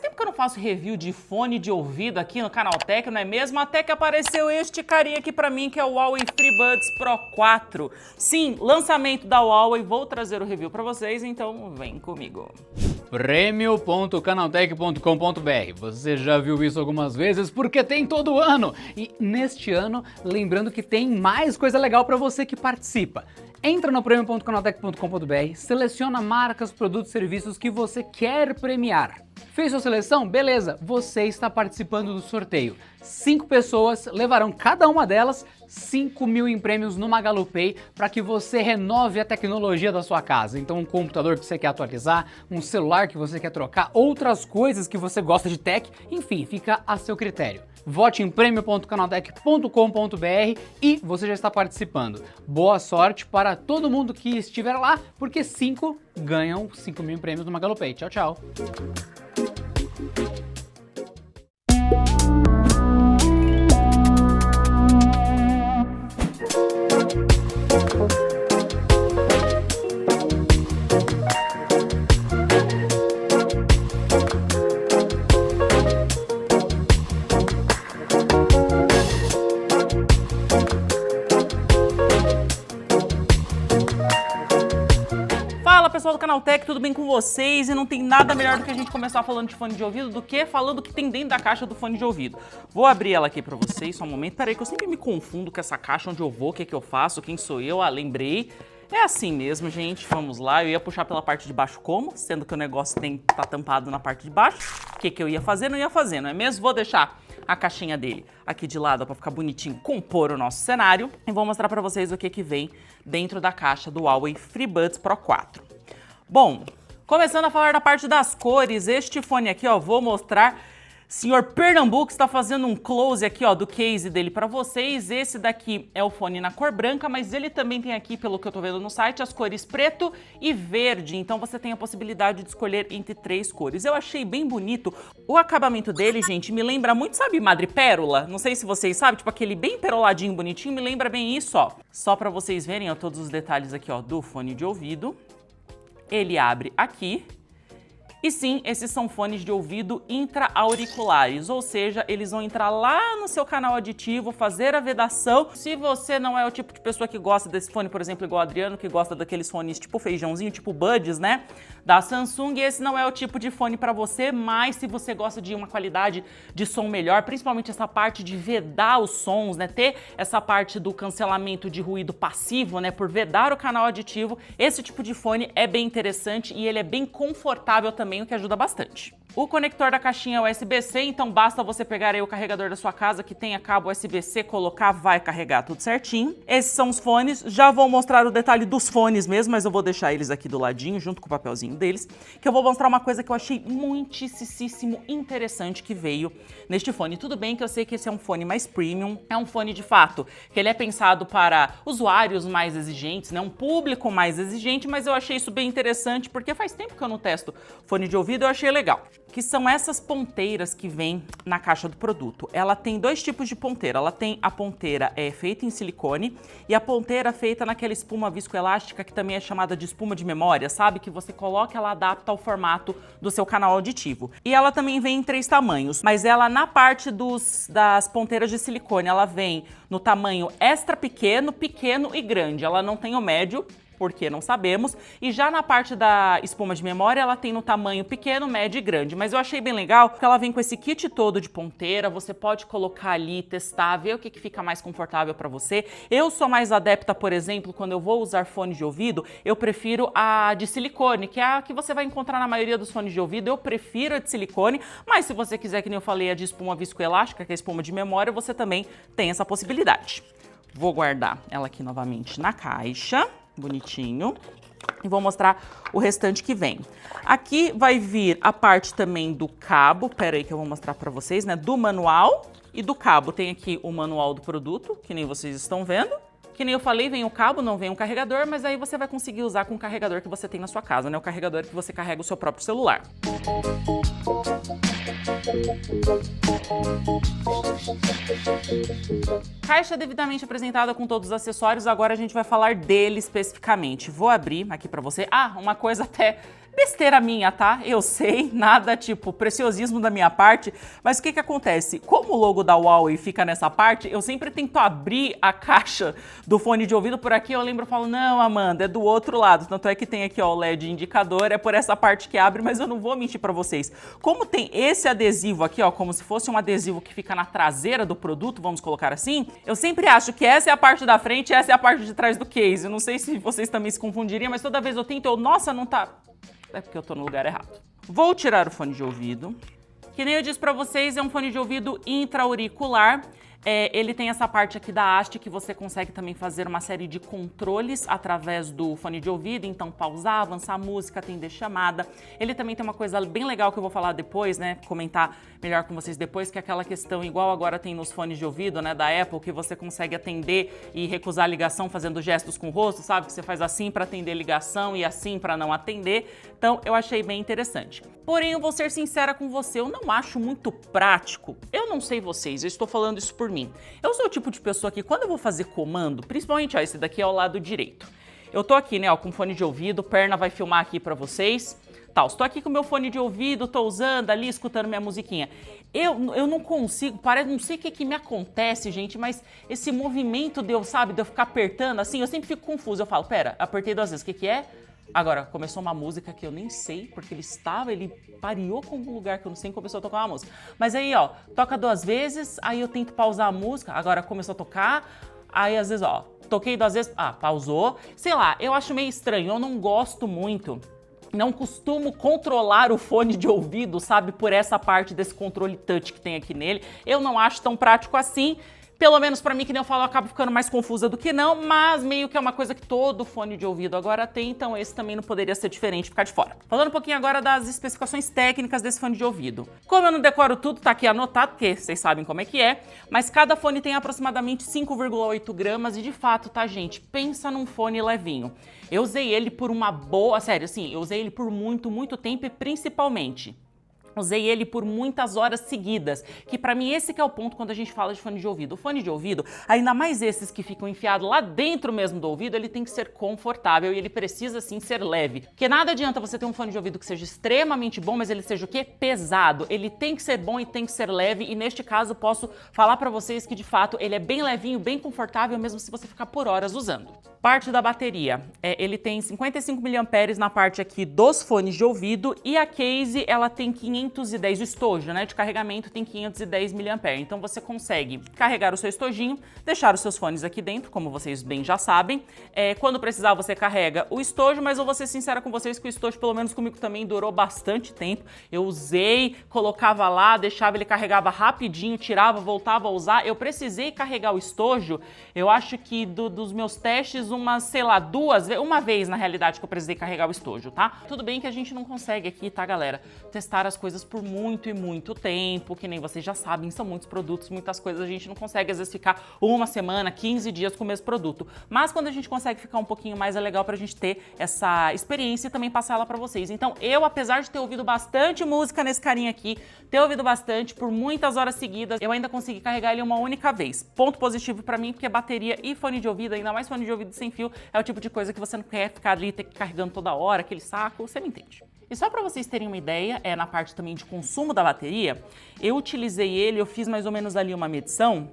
tempo que eu não faço review de fone de ouvido aqui no Canaltech, não é mesmo? Até que apareceu este carinha aqui pra mim, que é o Huawei FreeBuds Pro 4. Sim, lançamento da Huawei, vou trazer o review pra vocês, então vem comigo. Prêmio.canaltech.com.br. Você já viu isso algumas vezes porque tem todo ano. E neste ano, lembrando que tem mais coisa legal para você que participa. Entra no prêmio.canaltech.com.br, seleciona marcas, produtos e serviços que você quer premiar. Fez sua seleção? Beleza, você está participando do sorteio. 5 pessoas levarão cada uma delas 5.000 em prêmios no MagaluPay para que você renove a tecnologia da sua casa. Então um computador que você quer atualizar, um celular que você quer trocar, outras coisas que você gosta de tech, enfim, fica a seu critério. Vote em prêmio.canaltech.com.br e você já está participando. Boa sorte para todo mundo que estiver lá, porque 5 ganham 5.000 em prêmios no MagaluPay. Tchau, tchau! Fala pessoal do Canaltech, tudo bem com vocês? E não tem nada melhor do que a gente começar falando de fone de ouvido do que falando o que tem dentro da caixa do fone de ouvido. Vou abrir ela aqui pra vocês, só um momento. Peraí que eu sempre me confundo com essa caixa, onde eu vou, o que é que eu faço, quem sou eu, lembrei. É assim mesmo, gente, vamos lá. Eu ia puxar pela parte de baixo como? Sendo que o negócio tá tampado na parte de baixo. O que eu ia fazer? Não ia fazer, não é mesmo? Vou deixar a caixinha dele aqui de lado para ficar bonitinho, compor o nosso cenário. E vou mostrar para vocês o que vem dentro da caixa do Huawei FreeBuds Pro 4. Bom, começando a falar da parte das cores, este fone aqui, ó, vou mostrar. Senhor Pernambuco está fazendo um close aqui, ó, do case dele para vocês. Esse daqui é o fone na cor branca, mas ele também tem aqui, pelo que eu tô vendo no site, as cores preto e verde. Então você tem a possibilidade de escolher entre 3 cores. Eu achei bem bonito. O acabamento dele, gente, me lembra muito, sabe, madrepérola? Não sei se vocês sabem, tipo aquele bem peroladinho, bonitinho, me lembra bem isso, ó. Só para vocês verem, ó, todos os detalhes aqui, ó, do fone de ouvido. Ele abre aqui. E sim, esses são fones de ouvido intra-auriculares, ou seja, eles vão entrar lá no seu canal aditivo, fazer a vedação. Se você não é o tipo de pessoa que gosta desse fone, por exemplo, igual o Adriano, que gosta daqueles fones tipo feijãozinho, tipo Buds, né, da Samsung, esse não é o tipo de fone para você, mas se você gosta de uma qualidade de som melhor, principalmente essa parte de vedar os sons, né, ter essa parte do cancelamento de ruído passivo, né, por vedar o canal aditivo, esse tipo de fone é bem interessante e ele é bem confortável também, o que ajuda bastante. O conector da caixinha é USB-C, então basta você pegar aí o carregador da sua casa que tenha cabo USB-C, colocar, vai carregar tudo certinho. Esses são os fones, já vou mostrar o detalhe dos fones mesmo, mas eu vou deixar eles aqui do ladinho, junto com o papelzinho deles, que eu vou mostrar uma coisa que eu achei muitíssimo interessante que veio neste fone. Tudo bem que eu sei que esse é um fone mais premium, é um fone de fato, que ele é pensado para usuários mais exigentes, né, um público mais exigente, mas eu achei isso bem interessante, porque faz tempo que eu não testo fone de ouvido, eu achei legal. Que são essas ponteiras que vem na caixa do produto. Ela tem 2 tipos de ponteira. Ela tem a ponteira feita em silicone e a ponteira feita naquela espuma viscoelástica que também é chamada de espuma de memória, sabe? Que você coloca, ela adapta ao formato do seu canal auditivo. E ela também vem em 3 tamanhos, mas ela na parte das ponteiras de silicone, ela vem no tamanho extra pequeno, pequeno e grande. Ela não tem o médio, porque não sabemos, e já na parte da espuma de memória ela tem no tamanho pequeno, médio e grande, mas eu achei bem legal porque ela vem com esse kit todo de ponteira, você pode colocar ali, testar, ver o que fica mais confortável para você. Eu sou mais adepta, por exemplo, quando eu vou usar fone de ouvido, eu prefiro a de silicone, que é a que você vai encontrar na maioria dos fones de ouvido, eu prefiro a de silicone, mas se você quiser, que nem eu falei, a de espuma viscoelástica, que é a espuma de memória, você também tem essa possibilidade. Vou guardar ela aqui novamente na caixa, bonitinho, e vou mostrar o restante que vem. Aqui vai vir a parte também do cabo, pera aí que eu vou mostrar para vocês, né, do manual e do cabo. Tem aqui o manual do produto, que nem vocês estão vendo. Que nem eu falei, vem o cabo, não vem o carregador, mas aí você vai conseguir usar com o carregador que você tem na sua casa, né, o carregador que você carrega o seu próprio celular. Caixa devidamente apresentada com todos os acessórios, agora a gente vai falar dele especificamente. Vou abrir aqui pra você. Ah, uma coisa até Besteira minha, tá? Eu sei, nada tipo preciosismo da minha parte, mas o que que acontece? Como o logo da Huawei fica nessa parte, eu sempre tento abrir a caixa do fone de ouvido por aqui, eu lembro e falo, não, Amanda, é do outro lado, tanto é que tem aqui ó, o LED indicador, é por essa parte que abre, mas eu não vou mentir pra vocês. Como tem esse adesivo aqui, ó, como se fosse um adesivo que fica na traseira do produto, vamos colocar assim, eu sempre acho que essa é a parte da frente e essa é a parte de trás do case. Eu não sei se vocês também se confundiriam, mas toda vez eu tento, nossa, não tá... É porque eu tô no lugar errado. Vou tirar o fone de ouvido. Que nem eu disse pra vocês, é um fone de ouvido intra-auricular. Ele tem essa parte aqui da haste que você consegue também fazer uma série de controles através do fone de ouvido, então pausar, avançar a música, atender chamada. Ele também tem uma coisa bem legal que eu vou falar depois, né, comentar melhor com vocês depois, que é aquela questão igual agora tem nos fones de ouvido, né, da Apple, que você consegue atender e recusar a ligação fazendo gestos com o rosto, sabe? Que você faz assim para atender ligação e assim para não atender. Então, eu achei bem interessante. Porém, eu vou ser sincera com você, eu não acho muito prático. Eu não sei vocês, eu estou falando isso por mim. Eu sou o tipo de pessoa que quando eu vou fazer comando, principalmente, ó, esse daqui é o lado direito. Eu tô aqui, né, ó, com fone de ouvido, perna vai filmar aqui pra vocês. Tal, estou aqui com meu fone de ouvido, tô usando ali, escutando minha musiquinha. Eu não consigo, parece, não sei o que me acontece, gente, mas esse movimento de eu, sabe, de eu ficar apertando assim, eu sempre fico confuso. Eu falo, pera, apertei 2 vezes, o que é? Agora, começou uma música que eu nem sei, porque ele pareou com um lugar que eu não sei e começou a tocar uma música. Mas aí, ó, toca 2 vezes, aí eu tento pausar a música, agora começou a tocar, aí às vezes, ó, toquei 2 vezes, pausou. Sei lá, eu acho meio estranho, eu não gosto muito. Não costumo controlar o fone de ouvido, sabe, por essa parte desse controle touch que tem aqui nele. Eu não acho tão prático assim. Pelo menos pra mim, que nem eu falo, eu acabo ficando mais confusa do que não, mas meio que é uma coisa que todo fone de ouvido agora tem, então esse também não poderia ser diferente, ficar de fora. Falando um pouquinho agora das especificações técnicas desse fone de ouvido. Como eu não decoro tudo, tá aqui anotado, porque vocês sabem como é que é, mas cada fone tem aproximadamente 5,8 gramas e de fato, tá, gente, pensa num fone levinho. Eu usei ele por uma boa, sério, assim, eu usei ele por muito, muito tempo e principalmente... usei ele por muitas horas seguidas, que pra mim esse que é o ponto quando a gente fala de fone de ouvido. O fone de ouvido, ainda mais esses que ficam enfiados lá dentro mesmo do ouvido, ele tem que ser confortável e ele precisa sim ser leve. Porque nada adianta você ter um fone de ouvido que seja extremamente bom, mas ele seja o quê? Pesado. Ele tem que ser bom e tem que ser leve e neste caso posso falar pra vocês que de fato ele é bem levinho, bem confortável, mesmo se você ficar por horas usando. Parte da bateria, ele tem 55 mAh na parte aqui dos fones de ouvido e a case ela tem 510, o estojo, né, de carregamento tem 510 mAh, então você consegue carregar o seu estojinho, deixar os seus fones aqui dentro, como vocês bem já sabem, quando precisar você carrega o estojo, mas eu vou ser sincera com vocês que o estojo, pelo menos comigo também, durou bastante tempo, eu usei, colocava lá, deixava ele carregava rapidinho, tirava, voltava a usar, eu precisei carregar o estojo, eu acho que dos meus testes, sei lá, uma vez na realidade que eu precisei carregar o estojo, tá? Tudo bem que a gente não consegue aqui, tá, galera, testar as coisas por muito e muito tempo, que nem vocês já sabem, são muitos produtos, muitas coisas a gente não consegue às vezes ficar 1 semana, 15 dias com o mesmo produto, mas quando a gente consegue ficar um pouquinho mais é legal pra gente ter essa experiência e também passar ela pra vocês. Então eu, apesar de ter ouvido bastante música nesse carinha aqui, ter ouvido bastante por muitas horas seguidas, eu ainda consegui carregar ele uma única vez. Ponto positivo pra mim, porque bateria e fone de ouvido, ainda mais fone de ouvido sem fio, é o tipo de coisa que você não quer ficar ali carregando toda hora, aquele saco, você me entende. E só para vocês terem uma ideia, na parte também de consumo da bateria, eu utilizei ele, eu fiz mais ou menos ali uma medição,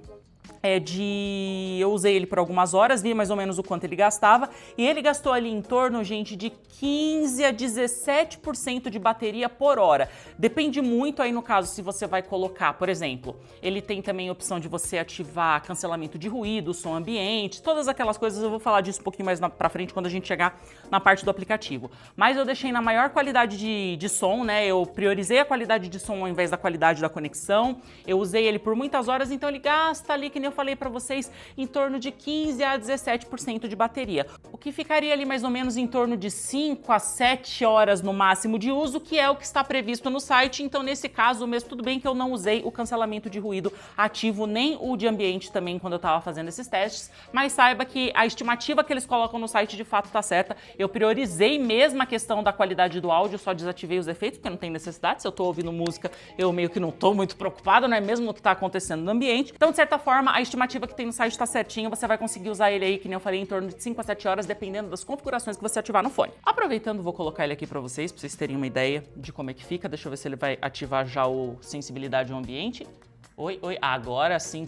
eu usei ele por algumas horas, vi mais ou menos o quanto ele gastava, e ele gastou ali em torno, gente, de 15 a 17% de bateria por hora. Depende muito aí no caso se você vai colocar, por exemplo, ele tem também a opção de você ativar cancelamento de ruído, som ambiente, todas aquelas coisas, eu vou falar disso um pouquinho mais pra frente quando a gente chegar na parte do aplicativo. Mas eu deixei na maior qualidade de som, né, eu priorizei a qualidade de som ao invés da qualidade da conexão, eu usei ele por muitas horas, então ele gasta ali, que nem eu falei pra vocês, em torno de 15 a 17% de bateria, o que ficaria ali mais ou menos em torno de 5 a 7 horas no máximo de uso, que é o que está previsto no site. Então nesse caso mesmo, tudo bem que eu não usei o cancelamento de ruído ativo, nem o de ambiente também quando eu estava fazendo esses testes, mas saiba que a estimativa que eles colocam no site de fato está certa. Eu priorizei mesmo a questão da qualidade do áudio, só desativei os efeitos, porque não tem necessidade. Se eu estou ouvindo música, eu meio que não estou muito preocupado, né, mesmo no que está acontecendo no ambiente. Então, de certa forma, a estimativa que tem no site tá certinho, você vai conseguir usar ele aí, que nem eu falei, em torno de 5 a 7 horas, dependendo das configurações que você ativar no fone. Aproveitando, vou colocar ele aqui pra vocês terem uma ideia de como é que fica. Deixa eu ver se ele vai ativar já o sensibilidade ao ambiente. Oi, agora sim.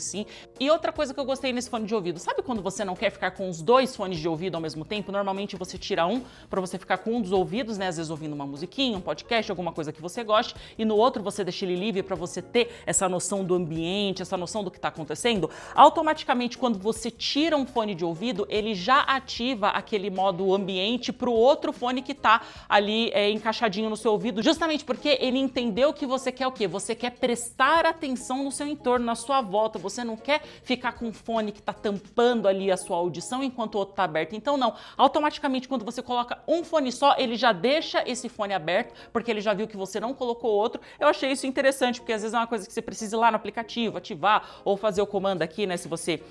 E outra coisa que eu gostei nesse fone de ouvido, sabe quando você não quer ficar com os dois fones de ouvido ao mesmo tempo? Normalmente você tira um pra você ficar com um dos ouvidos, né? Às vezes ouvindo uma musiquinha, um podcast, alguma coisa que você goste, e no outro você deixa ele livre pra você ter essa noção do ambiente, essa noção do que tá acontecendo. Automaticamente, quando você tira um fone de ouvido, ele já ativa aquele modo ambiente pro outro fone que tá ali encaixadinho no seu ouvido, justamente porque ele entendeu que você quer o quê? Você quer prestar atenção no seu entorno, na sua volta. Você não quer ficar com um fone que tá tampando ali a sua audição enquanto o outro tá aberto. Então não, automaticamente quando você coloca um fone só, ele já deixa esse fone aberto, porque ele já viu que você não colocou outro. Eu achei isso interessante, porque às vezes é uma coisa que você precisa ir lá no aplicativo, ativar, ou fazer o comando aqui, né, se você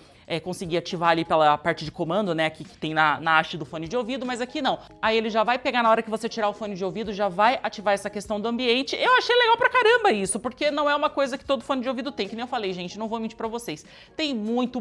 conseguir ativar ali pela parte de comando, né, aqui que tem na haste do fone de ouvido, mas aqui não. Aí ele já vai pegar na hora que você tirar o fone de ouvido, já vai ativar essa questão do ambiente. Eu achei legal pra caramba isso, porque não é uma coisa que todo fone de ouvido tem, que nem eu falei, gente, não vou mentir pra vocês. Tem muito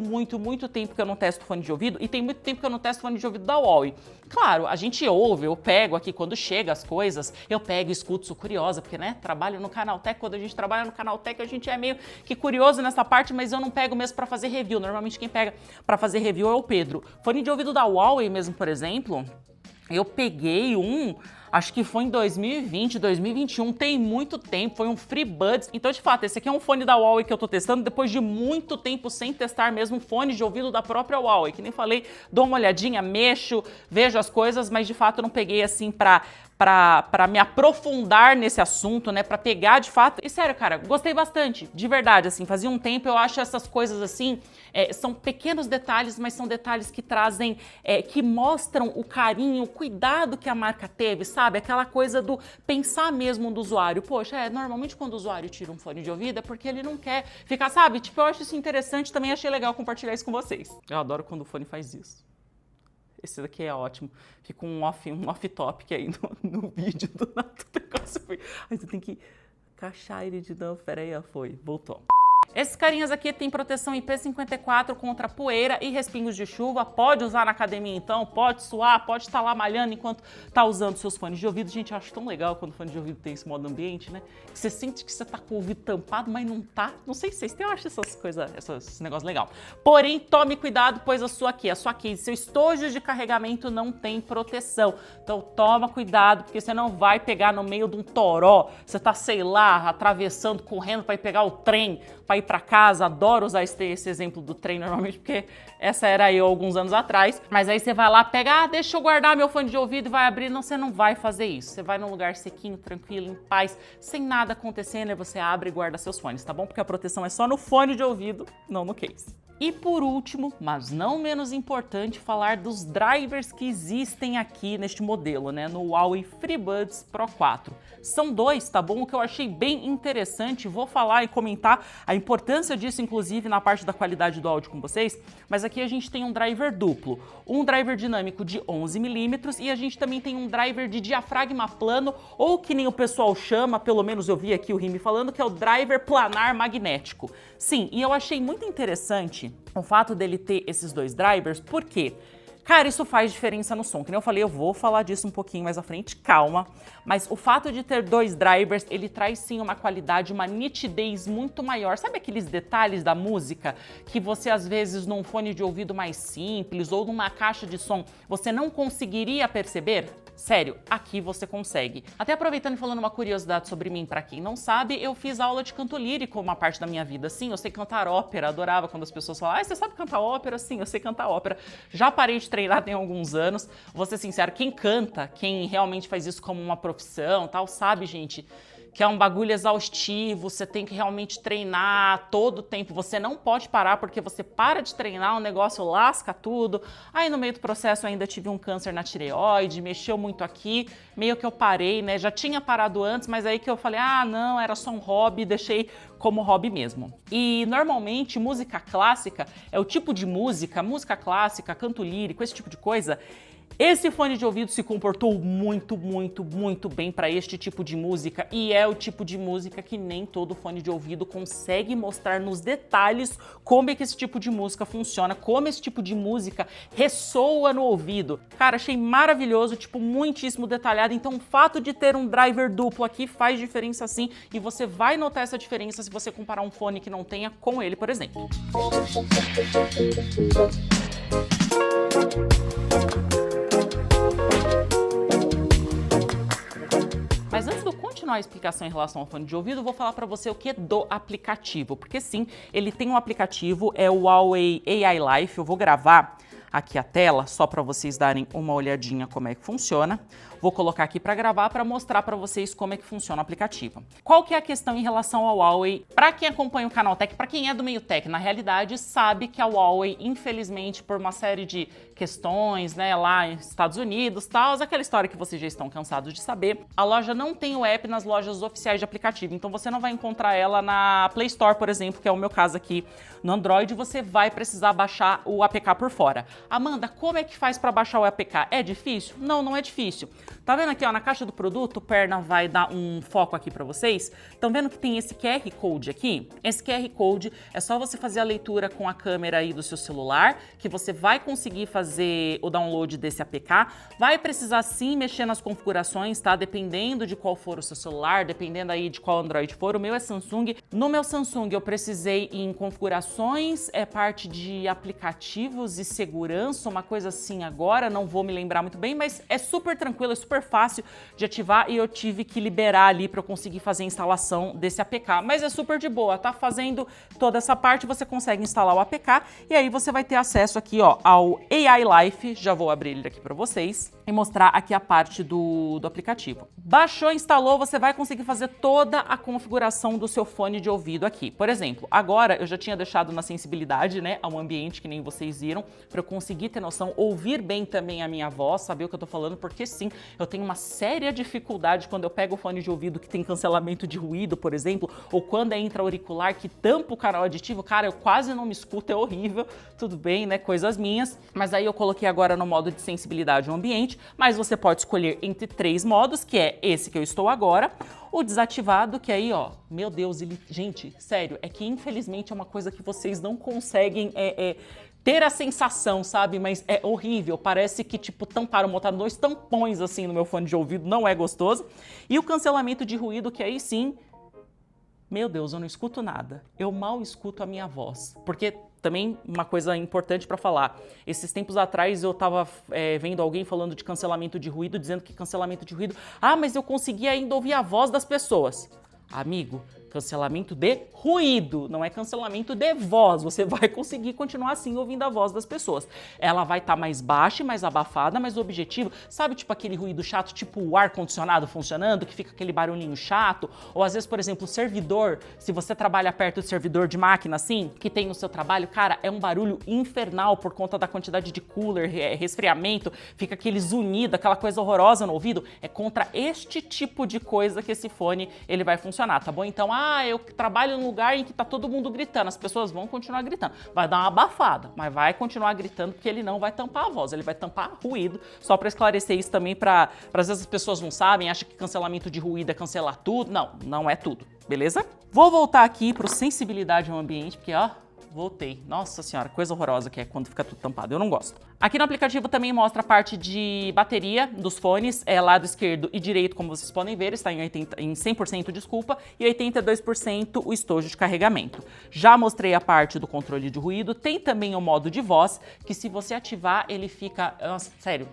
tempo que eu não testo fone de ouvido, e tem muito tempo que eu não testo fone de ouvido da Huawei. Claro, a gente ouve, eu pego aqui quando chega as coisas, eu pego e escuto, sou curiosa, porque, né, trabalho no Canaltech, quando a gente trabalha no Canaltech, a gente é meio que curioso nessa parte, mas eu não pego mesmo pra fazer review. Normalmente quem pega pra fazer review é o Pedro. Fone de ouvido da Huawei mesmo, por exemplo, eu peguei acho que foi em 2020, 2021, tem muito tempo, foi um FreeBuds. Então, de fato, esse aqui é um fone da Huawei que eu tô testando depois de muito tempo sem testar mesmo um fone de ouvido da própria Huawei. Que nem falei, dou uma olhadinha, mexo, vejo as coisas, mas de fato eu não peguei assim pra me aprofundar nesse assunto, né, pra pegar de fato. E sério, cara, gostei bastante, de verdade, assim, fazia um tempo, eu acho essas coisas assim, são pequenos detalhes, mas são detalhes que trazem, que mostram o carinho, o cuidado que a marca teve, sabe? Aquela coisa do pensar mesmo do usuário. Poxa, normalmente quando o usuário tira um fone de ouvido é porque ele não quer ficar, sabe? Tipo, eu acho isso interessante, também achei legal compartilhar isso com vocês. Eu adoro quando o fone faz isso. Esse daqui é ótimo. Fica um off-topic aí no vídeo do nada. Aí você tem que encaixar ele de novo. Pera aí, foi. Voltou. Esses carinhas aqui tem proteção IP54 contra poeira e respingos de chuva. Pode usar na academia então, pode suar, pode estar lá malhando enquanto tá usando seus fones de ouvido. Gente, eu acho tão legal quando o fone de ouvido tem esse modo ambiente, né? Que você sente que você tá com o ouvido tampado, mas não tá. Não sei se vocês têm, eu acho essas coisas, esse negócio legal. Porém, tome cuidado, pois a sua case, seu estojo de carregamento não tem proteção. Então toma cuidado, porque você não vai pegar no meio de um toró. Você tá, sei lá, atravessando, correndo para ir pegar o trem, para ir para casa. Adoro usar esse exemplo do trem normalmente, porque essa era eu alguns anos atrás. Mas aí você vai lá, pega, deixa eu guardar meu fone de ouvido e vai abrir. Não, você não vai fazer isso. Você vai num lugar sequinho, tranquilo, em paz, sem nada acontecendo, e você abre e guarda seus fones, tá bom? Porque a proteção é só no fone de ouvido, não no case. E por último, mas não menos importante, falar dos drivers que existem aqui neste modelo, né, no Huawei FreeBuds Pro 4. São dois, tá bom? O que eu achei bem interessante, vou falar e comentar a importância disso, inclusive, na parte da qualidade do áudio com vocês, mas aqui a gente tem um driver duplo, um driver dinâmico de 11mm e a gente também tem um driver de diafragma plano, ou que nem o pessoal chama, pelo menos eu vi aqui o Rimi falando, que é o driver planar magnético. Sim, e eu achei muito interessante o fato dele ter esses dois drivers, porque, cara, isso faz diferença no som. Que nem eu falei, eu vou falar disso um pouquinho mais à frente, calma. Mas o fato de ter dois drivers, ele traz sim uma qualidade, uma nitidez muito maior. Sabe aqueles detalhes da música que você às vezes num fone de ouvido mais simples ou numa caixa de som, você não conseguiria perceber? Sério, aqui você consegue. Até aproveitando e falando uma curiosidade sobre mim, pra quem não sabe, eu fiz aula de canto lírico uma parte da minha vida. Sim, eu sei cantar ópera, adorava quando as pessoas falavam, ah, você sabe cantar ópera? Sim, eu sei cantar ópera. Já parei de treinar tem alguns anos. Vou ser sincero, quem canta, quem realmente faz isso como uma profissão, tal, sabe, gente, que é um bagulho exaustivo, você tem que realmente treinar todo o tempo, você não pode parar, porque você para de treinar, o negócio lasca tudo. Aí no meio do processo eu ainda tive um câncer na tireoide, mexeu muito aqui, meio que eu parei, né, já tinha parado antes, mas aí que eu falei, ah não, era só um hobby, deixei como hobby mesmo. E normalmente música clássica é o tipo de música clássica, canto lírico, esse tipo de coisa, Esse fone de ouvido se comportou muito bem para este tipo de música e é o tipo de música que nem todo fone de ouvido consegue mostrar nos detalhes como é que esse tipo de música funciona, como esse tipo de música ressoa no ouvido. Cara, achei maravilhoso, tipo, muitíssimo detalhado, então o fato de ter um driver duplo aqui faz diferença sim e você vai notar essa diferença se você comparar um fone que não tenha com ele, por exemplo. Mas antes de eu continuar a explicação em relação ao fone de ouvido, eu vou falar para você o que é do aplicativo, porque sim, ele tem um aplicativo, é o Huawei AI Life, eu vou gravar aqui a tela só para vocês darem uma olhadinha como é que funciona. Vou colocar aqui para gravar para mostrar para vocês como é que funciona o aplicativo. Qual que é a questão em relação ao Huawei? Para quem acompanha o canal Tech, para quem é do meio Tech, na realidade sabe que a Huawei, infelizmente, por uma série de questões, né, lá nos Estados Unidos, tal, aquela história que vocês já estão cansados de saber, a loja não tem o app nas lojas oficiais de aplicativo, então você não vai encontrar ela na Play Store, por exemplo, que é o meu caso aqui no Android, você vai precisar baixar o APK por fora. Amanda, como é que faz para baixar o APK? É difícil? Não, não é difícil. Tá vendo aqui, ó, na caixa do produto, o Perna vai dar um foco aqui para vocês. Estão vendo que tem esse QR Code aqui? Esse QR Code é só você fazer a leitura com a câmera aí do seu celular, que você vai conseguir fazer o download desse APK. Vai precisar sim mexer nas configurações, tá? Dependendo de qual for o seu celular, dependendo aí de qual Android for. O meu é Samsung. No meu Samsung eu precisei em configurações, parte de aplicativos e segurança, uma coisa assim agora, não vou me lembrar muito bem, mas é super tranquilo, é super fácil de ativar e eu tive que liberar ali para eu conseguir fazer a instalação desse APK, mas é super de boa, tá? Fazendo toda essa parte, você consegue instalar o APK e aí você vai ter acesso aqui, ó, ao AI Life, já vou abrir ele aqui para vocês e mostrar aqui a parte do aplicativo. Baixou, instalou, você vai conseguir fazer toda a configuração do seu fone de ouvido aqui. Por exemplo, agora eu já tinha deixado na sensibilidade, né, ao ambiente, que nem vocês viram, para eu conseguir ter noção, ouvir bem também a minha voz, saber o que eu tô falando, porque sim, eu tenho uma séria dificuldade quando eu pego o fone de ouvido que tem cancelamento de ruído, por exemplo, ou quando é intra-auricular que tampa o canal aditivo, cara, eu quase não me escuto, é horrível, tudo bem, né, coisas minhas, mas aí eu coloquei agora no modo de sensibilidade ao ambiente, mas você pode escolher entre 3 modos, que é esse que eu estou agora, o desativado, que aí, ó, meu Deus, gente, sério, é que infelizmente é uma coisa que vocês não conseguem ter a sensação, sabe? Mas é horrível, parece que, tipo, tamparam, botaram 2 tampões, assim, no meu fone de ouvido, não é gostoso. E o cancelamento de ruído, que aí sim, meu Deus, eu não escuto nada. Eu mal escuto a minha voz. Porque também uma coisa importante para falar, esses tempos atrás eu tava vendo alguém falando de cancelamento de ruído, dizendo que cancelamento de ruído, mas eu consegui ainda ouvir a voz das pessoas. Amigo, cancelamento de ruído, não é cancelamento de voz. Você vai conseguir continuar assim ouvindo a voz das pessoas. Ela vai estar mais baixa, mais abafada, mas o objetivo, sabe, tipo aquele ruído chato, tipo o ar-condicionado funcionando, que fica aquele barulhinho chato? Ou às vezes, por exemplo, o servidor, se você trabalha perto do servidor de máquina assim, que tem no seu trabalho, cara, é um barulho infernal por conta da quantidade de cooler, resfriamento, fica aquele zunido, aquela coisa horrorosa no ouvido. É contra este tipo de coisa que esse fone ele vai funcionar, tá bom? Então, eu trabalho num lugar em que tá todo mundo gritando, as pessoas vão continuar gritando. Vai dar uma abafada, mas vai continuar gritando porque ele não vai tampar a voz, ele vai tampar ruído. Só para esclarecer isso também, para às vezes as pessoas não sabem, acham que cancelamento de ruído é cancelar tudo. Não, não é tudo, beleza? Vou voltar aqui pro sensibilidade ao ambiente, porque voltei. Nossa senhora, coisa horrorosa que é quando fica tudo tampado. Eu não gosto. Aqui no aplicativo também mostra a parte de bateria dos fones, lado esquerdo e direito, como vocês podem ver, está em 100%, desculpa, e 82% o estojo de carregamento. Já mostrei a parte do controle de ruído, tem também o modo de voz, que se você ativar, ele fica... Nossa, sério.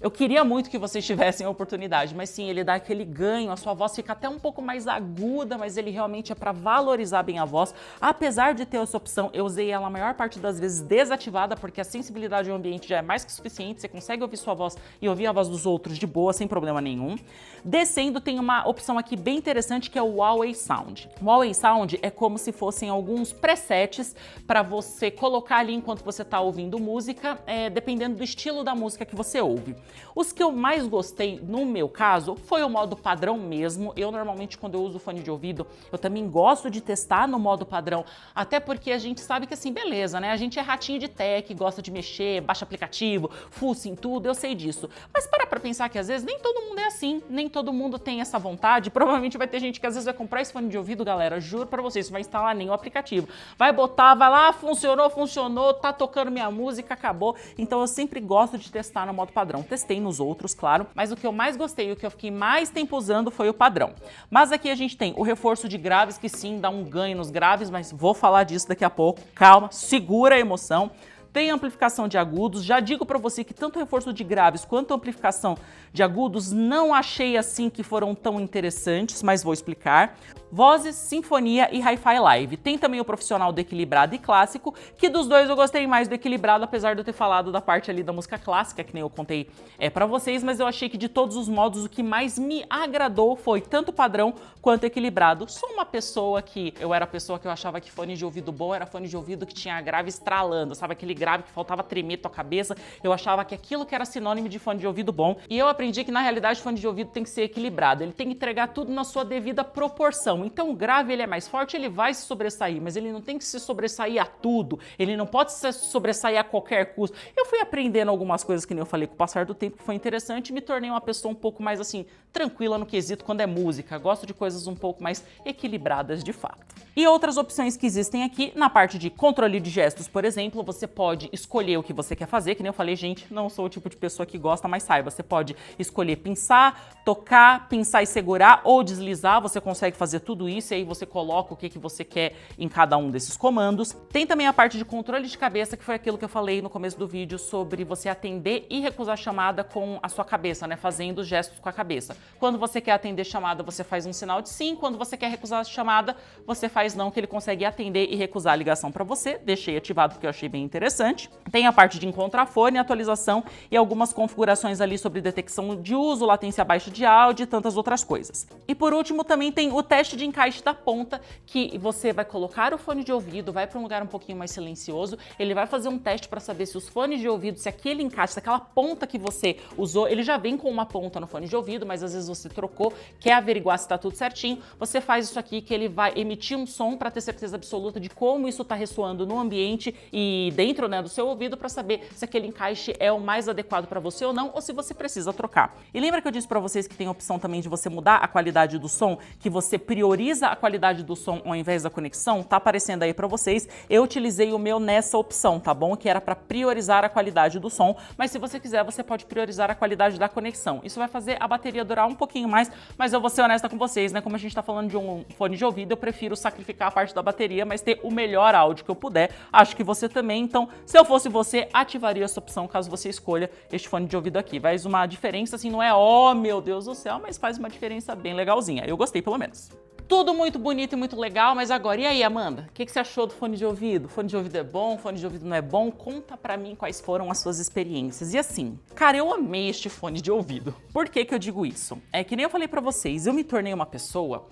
Eu queria muito que vocês tivessem a oportunidade, mas sim, ele dá aquele ganho, a sua voz fica até um pouco mais aguda, mas ele realmente é para valorizar bem a voz. Apesar de ter essa opção, eu usei ela a maior parte das vezes desativada, porque a sensibilidade ao ambiente já é mais que suficiente, você consegue ouvir sua voz e ouvir a voz dos outros de boa, sem problema nenhum. Descendo, tem uma opção aqui bem interessante, que é o Huawei Sound. O Huawei Sound é como se fossem alguns presets para você colocar ali enquanto você está ouvindo música, dependendo do estilo da música que você ouve. Os que eu mais gostei, no meu caso, foi o modo padrão mesmo. Eu normalmente, quando eu uso fone de ouvido, eu também gosto de testar no modo padrão, até porque a gente sabe que assim, beleza, né? A gente é ratinho de tech, gosta de mexer, baixa aplicativo, fuça em tudo, eu sei disso. Mas para pra pensar que às vezes nem todo mundo é assim, nem todo mundo tem essa vontade. Provavelmente vai ter gente que às vezes vai comprar esse fone de ouvido, galera, juro pra vocês, não vai instalar nem o aplicativo. Vai botar, vai lá, funcionou, tá tocando minha música, acabou. Então eu sempre gosto de testar no modo padrão. Testei nos outros, claro, mas o que eu mais gostei, o que eu fiquei mais tempo usando foi o padrão. Mas aqui a gente tem o reforço de graves, que sim, dá um ganho nos graves, mas vou falar disso daqui a pouco. Calma, segura a emoção. Tem amplificação de agudos, já digo pra você que tanto o reforço de graves quanto a amplificação de agudos não achei assim que foram tão interessantes, mas vou explicar. Vozes, sinfonia e hi-fi live. Tem também o profissional do equilibrado e clássico, que dos dois eu gostei mais do equilibrado, apesar de eu ter falado da parte ali da música clássica, que nem eu contei pra vocês, mas eu achei que de todos os modos o que mais me agradou foi tanto padrão quanto equilibrado. Sou uma pessoa que, eu era a pessoa que eu achava que fone de ouvido bom era fone de ouvido que tinha grave estralando, sabe aquele grave que faltava tremer tua cabeça, eu achava que aquilo que era sinônimo de fone de ouvido bom, e eu aprendi que na realidade fone de ouvido tem que ser equilibrado, ele tem que entregar tudo na sua devida proporção. Então o grave ele é mais forte, ele vai se sobressair, mas ele não tem que se sobressair a tudo, ele não pode se sobressair a qualquer custo. Eu fui aprendendo algumas coisas que nem eu falei com o passar do tempo, que foi interessante, e me tornei uma pessoa um pouco mais assim, tranquila no quesito quando é música, gosto de coisas um pouco mais equilibradas de fato. E outras opções que existem aqui, na parte de controle de gestos, por exemplo, você pode escolher o que você quer fazer, que nem eu falei, gente, não sou o tipo de pessoa que gosta, mas saiba, você pode escolher pinçar, tocar, pinçar e segurar ou deslizar, você consegue fazer tudo isso e aí você coloca o que você quer em cada um desses comandos. Tem também a parte de controle de cabeça, que foi aquilo que eu falei no começo do vídeo sobre você atender e recusar chamada com a sua cabeça, né, fazendo gestos com a cabeça. Quando você quer atender chamada, você faz um sinal de sim, quando você quer recusar a chamada, você faz não, que ele consegue atender e recusar a ligação para você. Deixei ativado porque eu achei bem interessante. Tem a parte de encontrar fone, atualização e algumas configurações ali sobre detecção de uso, latência baixa de áudio e tantas outras coisas. E por último também tem o teste de encaixe da ponta, que você vai colocar o fone de ouvido, vai para um lugar um pouquinho mais silencioso, ele vai fazer um teste para saber se os fones de ouvido, se aquele encaixe, se aquela ponta que você usou, ele já vem com uma ponta no fone de ouvido, mas às vezes você trocou, quer averiguar se está tudo certinho, você faz isso aqui que ele vai emitir um som para ter certeza absoluta de como isso está ressoando no ambiente e dentro, né, do seu ouvido, para saber se aquele encaixe é o mais adequado para você ou não, ou se você precisa trocar. E lembra que eu disse para vocês que tem a opção também de você mudar a qualidade do som, que você prioriza a qualidade do som ao invés da conexão? Tá aparecendo aí para vocês. Eu utilizei o meu nessa opção, tá bom? Que era para priorizar a qualidade do som, mas se você quiser, você pode priorizar a qualidade da conexão. Isso vai fazer a bateria durar um pouquinho mais, mas eu vou ser honesta com vocês, né? Como a gente tá falando de um fone de ouvido, eu prefiro sacrificar a parte da bateria, mas ter o melhor áudio que eu puder. Acho que você também, então, se eu fosse você, ativaria essa opção caso você escolha este fone de ouvido aqui. Faz uma diferença, assim, não é, oh, meu Deus do céu, mas faz uma diferença bem legalzinha. Eu gostei, pelo menos. Tudo muito bonito e muito legal, mas agora, e aí, Amanda? O que você achou do fone de ouvido? Fone de ouvido é bom? Fone de ouvido não é bom? Conta pra mim quais foram as suas experiências. E assim, cara, eu amei este fone de ouvido. Por que que eu digo isso? É que nem eu falei pra vocês, eu me tornei uma pessoa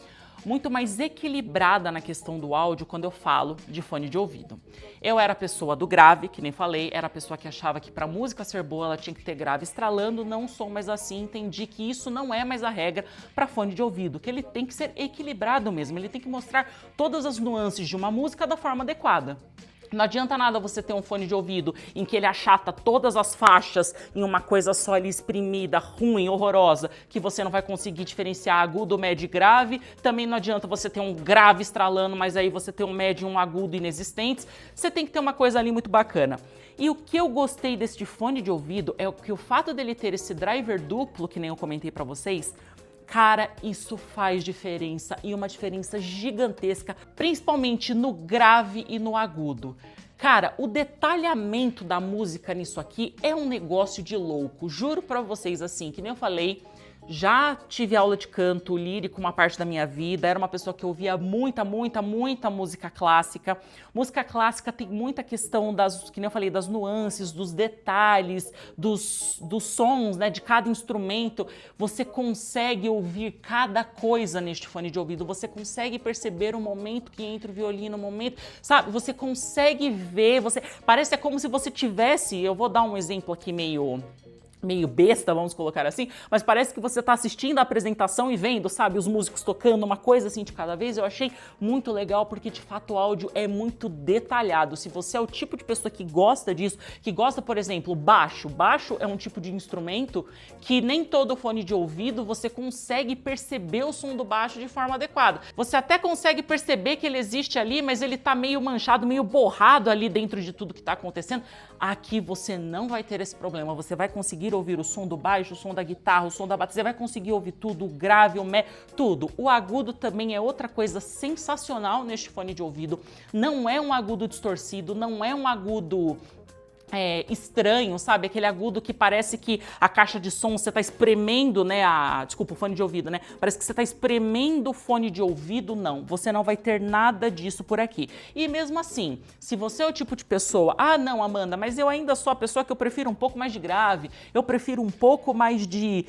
muito mais equilibrada na questão do áudio quando eu falo de fone de ouvido. Eu era a pessoa do grave, que nem falei, era a pessoa que achava que pra música ser boa ela tinha que ter grave estralando, não sou mais assim, entendi que isso não é mais a regra pra fone de ouvido, que ele tem que ser equilibrado mesmo, ele tem que mostrar todas as nuances de uma música da forma adequada. Não adianta nada você ter um fone de ouvido em que ele achata todas as faixas em uma coisa só ali espremida, ruim, horrorosa, que você não vai conseguir diferenciar agudo, médio e grave. Também não adianta você ter um grave estralando, mas aí você ter um médio e um agudo inexistentes. Você tem que ter uma coisa ali muito bacana. E o que eu gostei desse fone de ouvido é que o fato dele ter esse driver duplo, que nem eu comentei pra vocês, cara, isso faz diferença e uma diferença gigantesca, principalmente no grave e no agudo. Cara, o detalhamento da música nisso aqui é um negócio de louco. Juro pra vocês, assim, que nem eu falei, já tive aula de canto lírico uma parte da minha vida, era uma pessoa que ouvia muita música clássica. Música clássica tem muita questão das, que nem eu falei, das nuances, dos detalhes, dos sons, né, de cada instrumento. Você consegue ouvir cada coisa neste fone de ouvido, você consegue perceber o momento que entra o violino, o momento, sabe? Você consegue ver, parece como se você tivesse, eu vou dar um exemplo aqui meio meio besta, vamos colocar assim, mas parece que você tá assistindo a apresentação e vendo, sabe, os músicos tocando uma coisa assim de cada vez. Eu achei muito legal porque de fato o áudio é muito detalhado. Se você é o tipo de pessoa que gosta disso, que gosta, por exemplo, baixo é um tipo de instrumento que nem todo fone de ouvido você consegue perceber o som do baixo de forma adequada. Você até consegue perceber que ele existe ali, mas ele tá meio manchado, meio borrado ali dentro de tudo que tá acontecendo. Aqui você não vai ter esse problema, você vai conseguir ouvir o som do baixo, o som da guitarra, o som da bateria, você vai conseguir ouvir tudo, o grave, o médio, tudo. O agudo também é outra coisa sensacional neste fone de ouvido. Não é um agudo distorcido, não é um agudo estranho, sabe? Aquele agudo que parece que a caixa de som você tá espremendo, né? Desculpa, o fone de ouvido, né? Parece que você tá espremendo o fone de ouvido, não. Você não vai ter nada disso por aqui. E mesmo assim, se você é o tipo de pessoa, não, Amanda, mas eu ainda sou a pessoa que eu prefiro um pouco mais de grave, eu prefiro um pouco mais de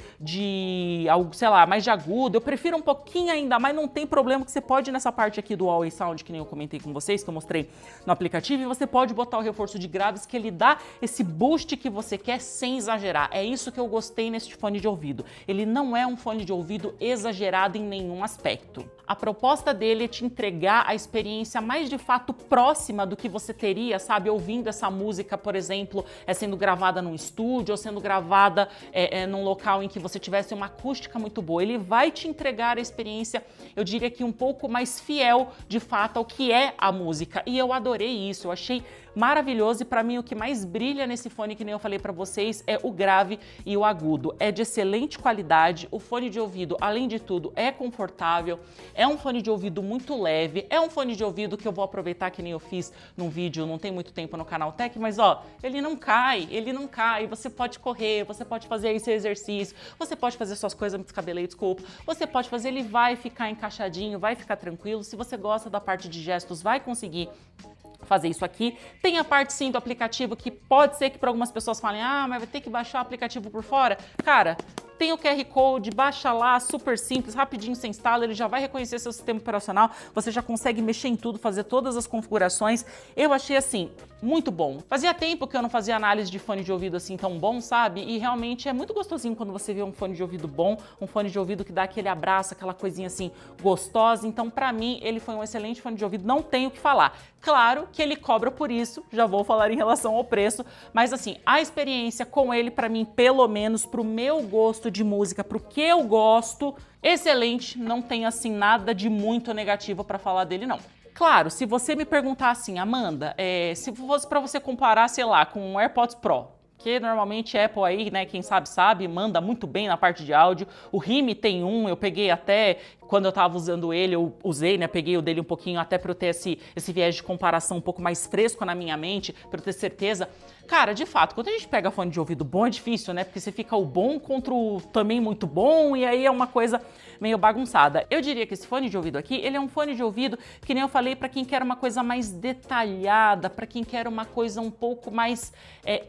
sei lá, mais de agudo, eu prefiro um pouquinho ainda, mas não tem problema que você pode ir nessa parte aqui do Always Sound, que nem eu comentei com vocês, que eu mostrei no aplicativo, e você pode botar o reforço de graves que ele dá esse boost que você quer sem exagerar. É isso que eu gostei neste fone de ouvido. Ele não é um fone de ouvido exagerado em nenhum aspecto. A proposta dele é te entregar a experiência mais de fato próxima do que você teria, sabe, ouvindo essa música, por exemplo, sendo gravada num estúdio ou sendo gravada num local em que você tivesse uma acústica muito boa. Ele vai te entregar a experiência, eu diria que um pouco mais fiel de fato ao que é a música. E eu adorei isso, eu achei maravilhoso, e para mim o que mais brilha nesse fone, que nem eu falei para vocês, é o grave e o agudo. É de excelente qualidade, o fone de ouvido, além de tudo, é confortável, é um fone de ouvido muito leve, é um fone de ouvido que eu vou aproveitar, que nem eu fiz num vídeo, não tem muito tempo no canal Tech, mas ó, ele não cai, você pode correr, você pode fazer aí seu exercício, você pode fazer suas coisas, me descabelei, desculpa, você pode fazer, ele vai ficar encaixadinho, vai ficar tranquilo. Se você gosta da parte de gestos, vai conseguir fazer isso aqui. Tem a parte sim do aplicativo, que pode ser que para algumas pessoas falem, mas vai ter que baixar o aplicativo por fora. Cara, tem o QR Code, baixa lá, super simples, rapidinho você instala, ele já vai reconhecer seu sistema operacional, você já consegue mexer em tudo, fazer todas as configurações. Eu achei assim, muito bom. Fazia tempo que eu não fazia análise de fone de ouvido assim tão bom, sabe? E realmente é muito gostosinho quando você vê um fone de ouvido bom, um fone de ouvido que dá aquele abraço, aquela coisinha assim gostosa. Então, pra mim, ele foi um excelente fone de ouvido, não tenho o que falar. Claro que ele cobra por isso, já vou falar em relação ao preço, mas assim, a experiência com ele, pra mim, pelo menos pro meu gosto de música, pro que eu gosto, excelente, não tem assim nada de muito negativo pra falar dele, não. Claro, se você me perguntar assim, Amanda, se fosse pra você comparar, sei lá, com o AirPods Pro, que normalmente Apple aí, né, quem sabe, manda muito bem na parte de áudio. O Rime tem um, eu peguei até, quando eu tava usando ele, eu usei, né, peguei o dele um pouquinho até para eu ter esse viés de comparação um pouco mais fresco na minha mente, para eu ter certeza. Cara, de fato, quando a gente pega fone de ouvido bom é difícil, né, porque você fica o bom contra o também muito bom, e aí é uma coisa meio bagunçada. Eu diria que esse fone de ouvido aqui, ele é um fone de ouvido que nem eu falei, para quem quer uma coisa mais detalhada, para quem quer uma coisa um pouco mais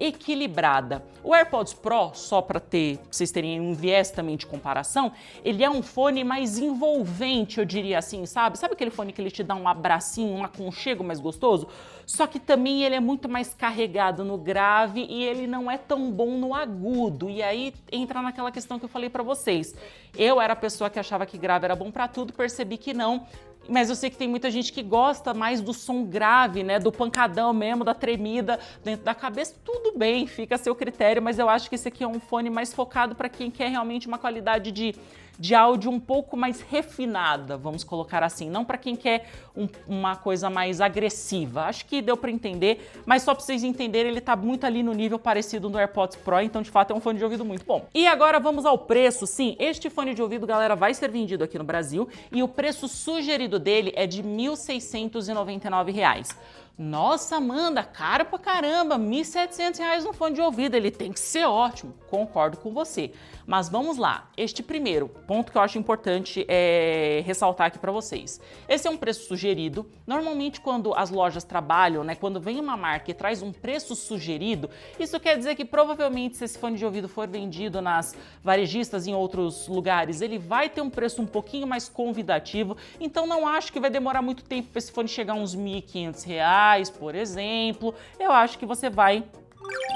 equilibrada. O AirPods Pro, só para vocês terem um viés também de comparação, ele é um fone mais envolvente, eu diria assim, sabe? Sabe aquele fone que ele te dá um abracinho, um aconchego mais gostoso? Só que também ele é muito mais carregado no grave e ele não é tão bom no agudo. E aí entra naquela questão que eu falei para vocês. Eu era a pessoa que achava que grave era bom para tudo, percebi que não. Mas eu sei que tem muita gente que gosta mais do som grave, né, do pancadão mesmo, da tremida dentro da cabeça. Tudo bem, fica a seu critério, mas eu acho que esse aqui é um fone mais focado para quem quer realmente uma qualidade de áudio um pouco mais refinada, vamos colocar assim, não para quem quer uma coisa mais agressiva. Acho que deu para entender, mas só para vocês entenderem, ele tá muito ali no nível parecido do AirPods Pro, então de fato é um fone de ouvido muito bom. E agora vamos ao preço. Sim, este fone de ouvido, galera, vai ser vendido aqui no Brasil e o preço sugerido dele é de R$ 1.699. Nossa, Amanda, caro pra caramba, R$ 1.700 no fone de ouvido, ele tem que ser ótimo, concordo com você. Mas vamos lá, este primeiro ponto que eu acho importante ressaltar aqui pra vocês. Esse é um preço sugerido, normalmente quando as lojas trabalham, né, quando vem uma marca e traz um preço sugerido, isso quer dizer que provavelmente se esse fone de ouvido for vendido nas varejistas em outros lugares, ele vai ter um preço um pouquinho mais convidativo, então não acho que vai demorar muito tempo para esse fone chegar a uns R$ 1.500, por exemplo. Eu acho que você vai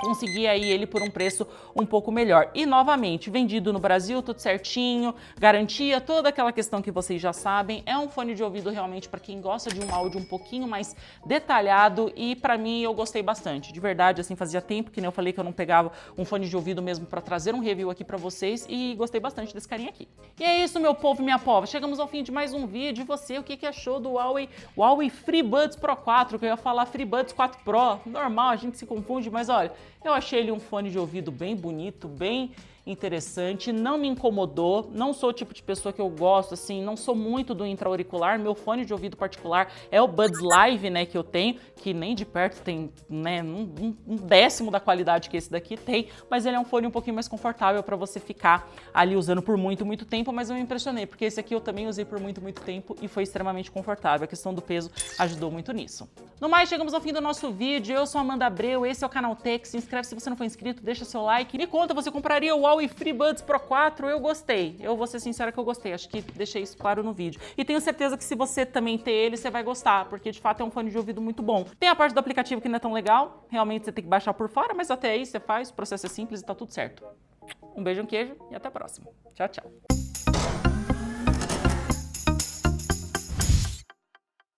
conseguir aí ele por um preço um pouco melhor. E novamente, vendido no Brasil, tudo certinho, garantia, toda aquela questão que vocês já sabem. É um fone de ouvido realmente para quem gosta de um áudio um pouquinho mais detalhado e para mim eu gostei bastante. De verdade, assim, fazia tempo que nem eu falei que eu não pegava um fone de ouvido mesmo para trazer um review aqui para vocês e gostei bastante desse carinha aqui. E é isso, meu povo e minha pova. Chegamos ao fim de mais um vídeo. E você, o que achou do Huawei FreeBuds Pro 4? Que eu ia falar FreeBuds 4 Pro. Normal, a gente se confunde, mas olha, eu achei ele um fone de ouvido bem bonito, bem interessante, não me incomodou, não sou o tipo de pessoa que eu gosto, assim, não sou muito do intra-auricular, meu fone de ouvido particular é o Buds Live, né, que eu tenho, que nem de perto tem, né, um décimo da qualidade que esse daqui tem, mas ele é um fone um pouquinho mais confortável para você ficar ali usando por muito, muito tempo, mas eu me impressionei, porque esse aqui eu também usei por muito, muito tempo e foi extremamente confortável, a questão do peso ajudou muito nisso. No mais, chegamos ao fim do nosso vídeo, eu sou a Amanda Abreu, esse é o Canaltech, se inscreve se você não for inscrito, deixa seu like, me conta, você compraria o Huawei FreeBuds Pro 4? Eu gostei, eu vou ser sincera que eu gostei, acho que deixei isso claro no vídeo. E tenho certeza que se você também ter ele, você vai gostar, porque de fato é um fone de ouvido muito bom. Tem a parte do aplicativo que não é tão legal, realmente você tem que baixar por fora, mas até aí você faz, o processo é simples e tá tudo certo. Um beijo, um queijo e até a próxima. Tchau, tchau.